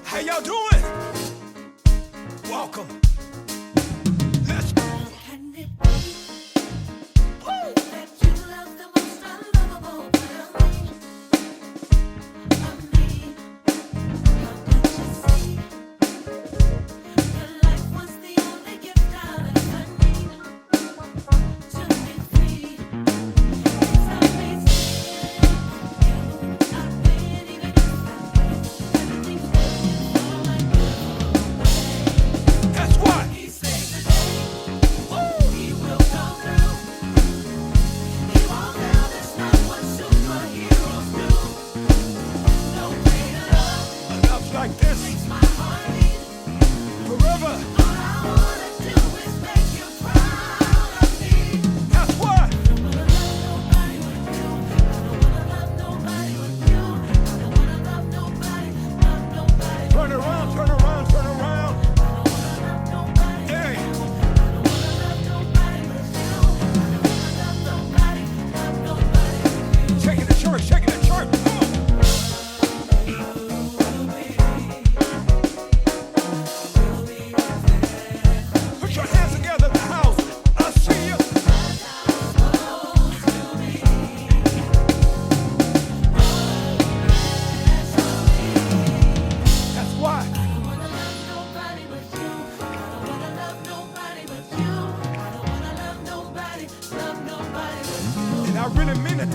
How y'all doing? Welcome. Let's go. Can it be that you love the most unlovable part of me? How could you see your life was the only gift I'll ever need to be free? It's amazing you. I've been even if everything's working for my good. That's why. He saved the day. He will come through. He won't fail. That's not what superheroes do. No greater love Enough like this. makes my heart beat. Forever. All I wanna do is make you proud of me. That's why. I don't wanna love nobody but you. I don't wanna love nobody but you. I don't wanna love nobody but Turn around, turn around, turn around. I don't wanna love nobody. Hey. I don't wanna love nobody but you. I don't wanna love nobody but you. Shaking the church, shaking the church. Come on. Put your hands together in the house. I see you. That's why. I don't wanna love nobody but you. I don't wanna love nobody but you. I don't wanna love nobody but you. And I really mean it